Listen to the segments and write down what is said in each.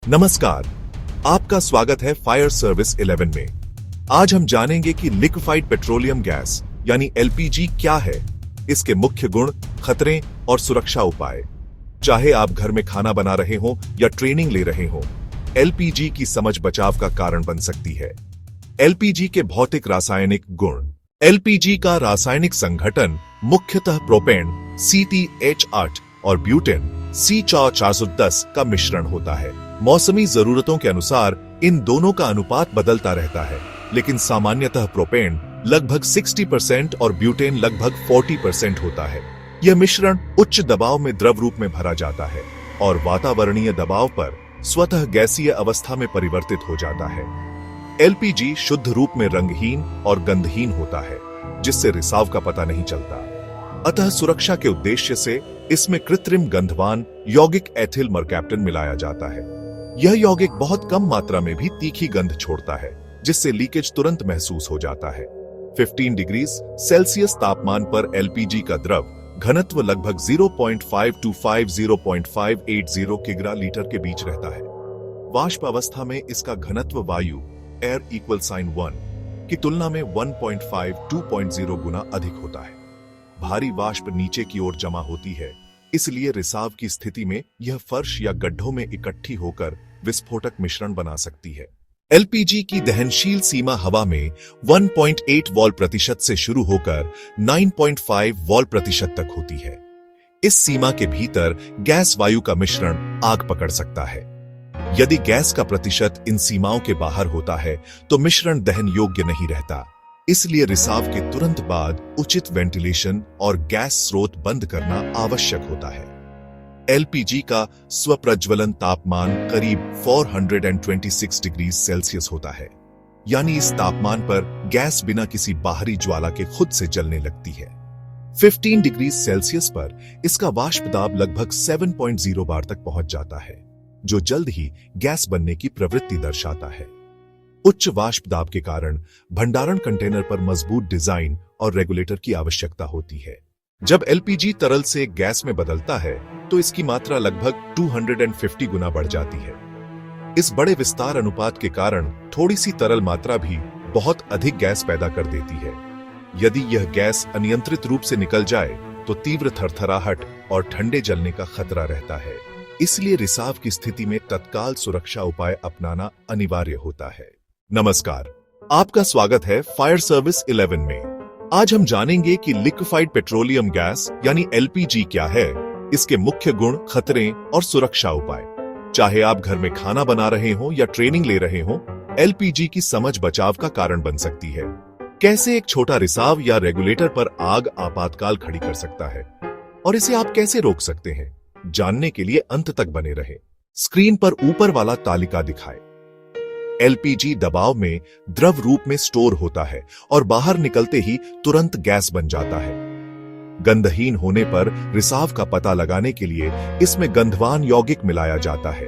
नमस्कार, आपका स्वागत है फायर सर्विस 11 में। आज हम जानेंगे कि लिक्विफाइड पेट्रोलियम गैस यानी एलपीजी क्या है, इसके मुख्य गुण, खतरे और सुरक्षा उपाय। चाहे आप घर में खाना बना रहे हो या ट्रेनिंग ले रहे हो, एलपीजी की समझ बचाव का कारण बन सकती है। एलपीजी के भौतिक रासायनिक गुण। एलपीजी का रासायनिक संघटन मुख्यतः प्रोपेन CTH8 और ब्यूटेन C410 का मिश्रण होता है। मौसमी जरूरतों के अनुसार इन दोनों का अनुपात बदलता रहता है, लेकिन सामान्यतः प्रोपेन लगभग 60% और ब्यूटेन लगभग 40% होता है। यह मिश्रण उच्च दबाव में द्रव रूप में भरा जाता है और वातावरणीय दबाव पर स्वतः गैसीय अवस्था में परिवर्तित हो जाता है। एलपीजी शुद्ध रूप में रंगहीन और गंधहीन होता है, जिससे रिसाव का पता नहीं चलता। अतः सुरक्षा के उद्देश्य से इसमें कृत्रिम गंधवान यौगिक एथिल मरकैप्टन मिलाया जाता है। यह यौगिक बहुत कम मात्रा में भी तीखी गंध छोड़ता है, जिससे लीकेज तुरंत महसूस हो जाता है। 15 डिग्री सेल्सियस तापमान पर एलपीजी का द्रव घनत्व लगभग 0.525-0.580 किग्रा लीटर के बीच रहता है। वाष्प अवस्था में इसका घनत्व वायु एयर इक्वल साइन 1 की तुलना में 1.5-2.0 गुना अधिक होता है। भारी वाष्प नीचे की ओर जमा होती है, इसलिए रिसाव की स्थिति में यह फर्श या गड्ढों में इकट्ठी होकर विस्फोटक मिश्रण बना सकती है। एलपीजी की दहनशील सीमा हवा में 1.8 वॉल प्रतिशत से शुरू होकर 9.5 वॉल प्रतिशत तक होती है। इस सीमा के भीतर गैस वायु का मिश्रण आग पकड़ सकता है। यदि गैस का प्रतिशत इन सीमाओं के बाहर होता है तो मिश्रण दहन योग्य नहीं रहता, इसलिए रिसाव के तुरंत बाद उचित वेंटिलेशन और गैस स्रोत बंद करना आवश्यक होता है। एलपीजी का स्वप्रज्वलन तापमान करीब 426 डिग्री सेल्सियस होता है, यानी इस तापमान पर गैस बिना किसी बाहरी ज्वाला के खुद से जलने लगती है। 15 डिग्री सेल्सियस पर इसका वाष्प दाब लगभग 7.0 बार तक पहुंच जाता है, जो जल्द ही गैस बनने की प्रवृत्ति दर्शाता है। उच्च वाष्प दाब के कारण भंडारण कंटेनर पर मजबूत डिजाइन और रेगुलेटर की आवश्यकता होती है। जब एलपीजी तरल से गैस में बदलता है तो इसकी मात्रा लगभग 250 गुना बढ़ जाती है। इस बड़े विस्तार अनुपात के कारण थोड़ी सी तरल मात्रा भी बहुत अधिक गैस पैदा कर देती है। यदि यह गैस अनियंत्रित रूप से निकल जाए तो तीव्र थरथराहट और ठंडे जलने का खतरा रहता है। इसलिए रिसाव की स्थिति में तत्काल सुरक्षा उपाय अपनाना अनिवार्य होता है। नमस्कार, आपका स्वागत है फायर सर्विस 11 में। आज हम जानेंगे कि लिक्विफाइड पेट्रोलियम गैस यानी एलपीजी क्या है, इसके मुख्य गुण, खतरे और सुरक्षा उपाय। चाहे आप घर में खाना बना रहे हो या ट्रेनिंग ले रहे हो, एलपीजी की समझ बचाव का कारण बन सकती है। कैसे एक छोटा रिसाव या रेगुलेटर पर आग आपातकाल खड़ी कर सकता है और इसे आप कैसे रोक सकते हैं, जानने के लिए अंत तक बने रहे। स्क्रीन पर ऊपर वाला तालिका दिखाए। एलपीजी दबाव में द्रव रूप में स्टोर होता है और बाहर निकलते ही तुरंत गैस बन जाता है। गंधहीन होने पर रिसाव का पता लगाने के लिए इसमें गंधवान यौगिक मिलाया जाता है।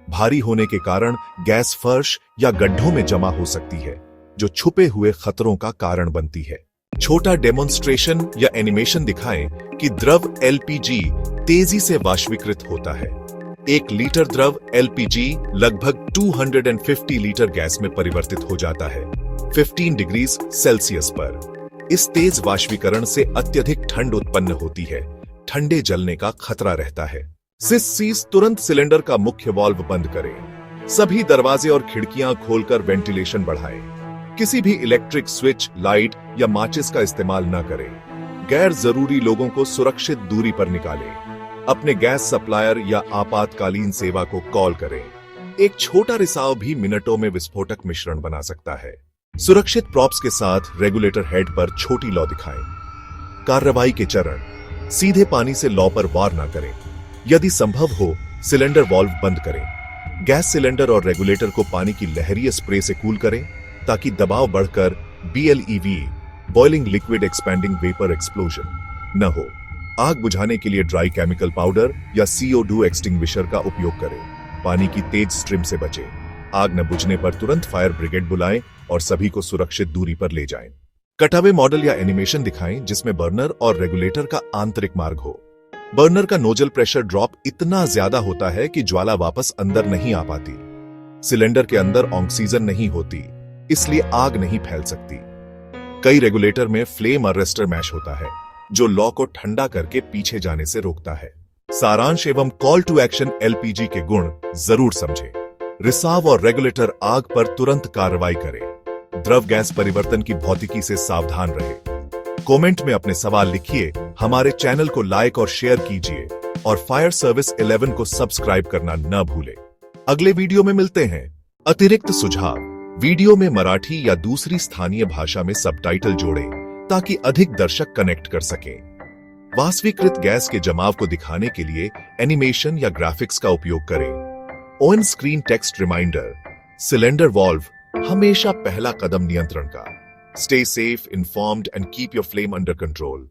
भारी होने के कारण गैस फर्श या गड्ढों में जमा हो सकती है, जो छुपे हुए खतरों का कारण बनती है। छोटा डेमोन्स्ट्रेशन या एनिमेशन दिखाएं कि द्रव एलपीजी तेजी से वाष्पीकृत होता है। 1 लीटर द्रव एलपीजी लगभग 250 लीटर गैस में परिवर्तित हो जाता है 15 डिग्री सेल्सियस पर। इस तेज वाष्पीकरण से अत्यधिक ठंड उत्पन्न होती है, ठंडे जलने का खतरा रहता है। सीज तुरंत सिलेंडर का मुख्य वाल्व बंद करें। सभी दरवाजे और खिड़कियां खोलकर वेंटिलेशन बढ़ाएं। किसी भी इलेक्ट्रिक स्विच, लाइट या माचिस का इस्तेमाल न करें। गैर जरूरी लोगों को सुरक्षित दूरी पर निकालें। अपने गैस सप्लायर या आपातकालीन सेवा को कॉल करें। एक छोटा रिसाव भी मिनटों में विस्फोटक मिश्रण बना सकता है। सुरक्षित प्रॉप्स के साथ रेगुलेटर हेड पर छोटी लौ दिखाएं। कार्रवाई के चरण: सीधे पानी से लौ पर वार न करें। यदि संभव हो, सिलेंडर वाल्व बंद करें। गैस सिलेंडर और रेगुलेटर को पानी की लहरीय स्प्रे से कूल करें ताकि दबाव बढ़कर BLEV boiling liquid expanding vapour explosion न हो। आग बुझाने के लिए ड्राई केमिकल पाउडर या CO2 एक्सटिंग्विशर का उपयोग करें। पानी की तेज स्ट्रीम से बचें। आग न बुझने पर तुरंत फायर ब्रिगेड बुलाएं और सभी को सुरक्षित दूरी पर ले जाएं। कटा हुए मॉडल या एनिमेशन दिखाएं जिसमें बर्नर और रेगुलेटर का आंतरिक मार्ग हो। बर्नर का नोजल प्रेशर ड्रॉप इतना ज्यादा होता है कि ज्वाला वापस अंदर नहीं आ पाती। सिलेंडर के अंदर ऑक्सीजन नहीं होती, इसलिए आग नहीं फैल सकती। कई रेगुलेटर में फ्लेम अरेस्टर मैश होता है, जो लौ को ठंडा करके पीछे जाने से रोकता है। सारांश एवं कॉल टू एक्शन एलपीजी के गुण जरूर समझें। रिसाव और रेगुलेटर आग पर तुरंत कार्रवाई करें। द्रव गैस परिवर्तन की भौतिकी से सावधान रहें। कमेंट में अपने सवाल लिखिए, हमारे चैनल को लाइक और शेयर कीजिए और फायर सर्विस 11 को सब्सक्राइब करना न भूलें। अगले वीडियो में मिलते हैं। अतिरिक्त सुझाव, वीडियो में मराठी या दूसरी स्थानीय भाषा में सबटाइटल जोड़ें ताकि अधिक दर्शक कनेक्ट कर सकें। वास्तविकृत गैस के जमाव को दिखाने के लिए एनिमेशन या ग्राफिक्स का उपयोग करें। On screen text reminder, cylinder valve हमेशा पहला कदम नियंत्रण का। Stay safe, informed and keep your flame under control.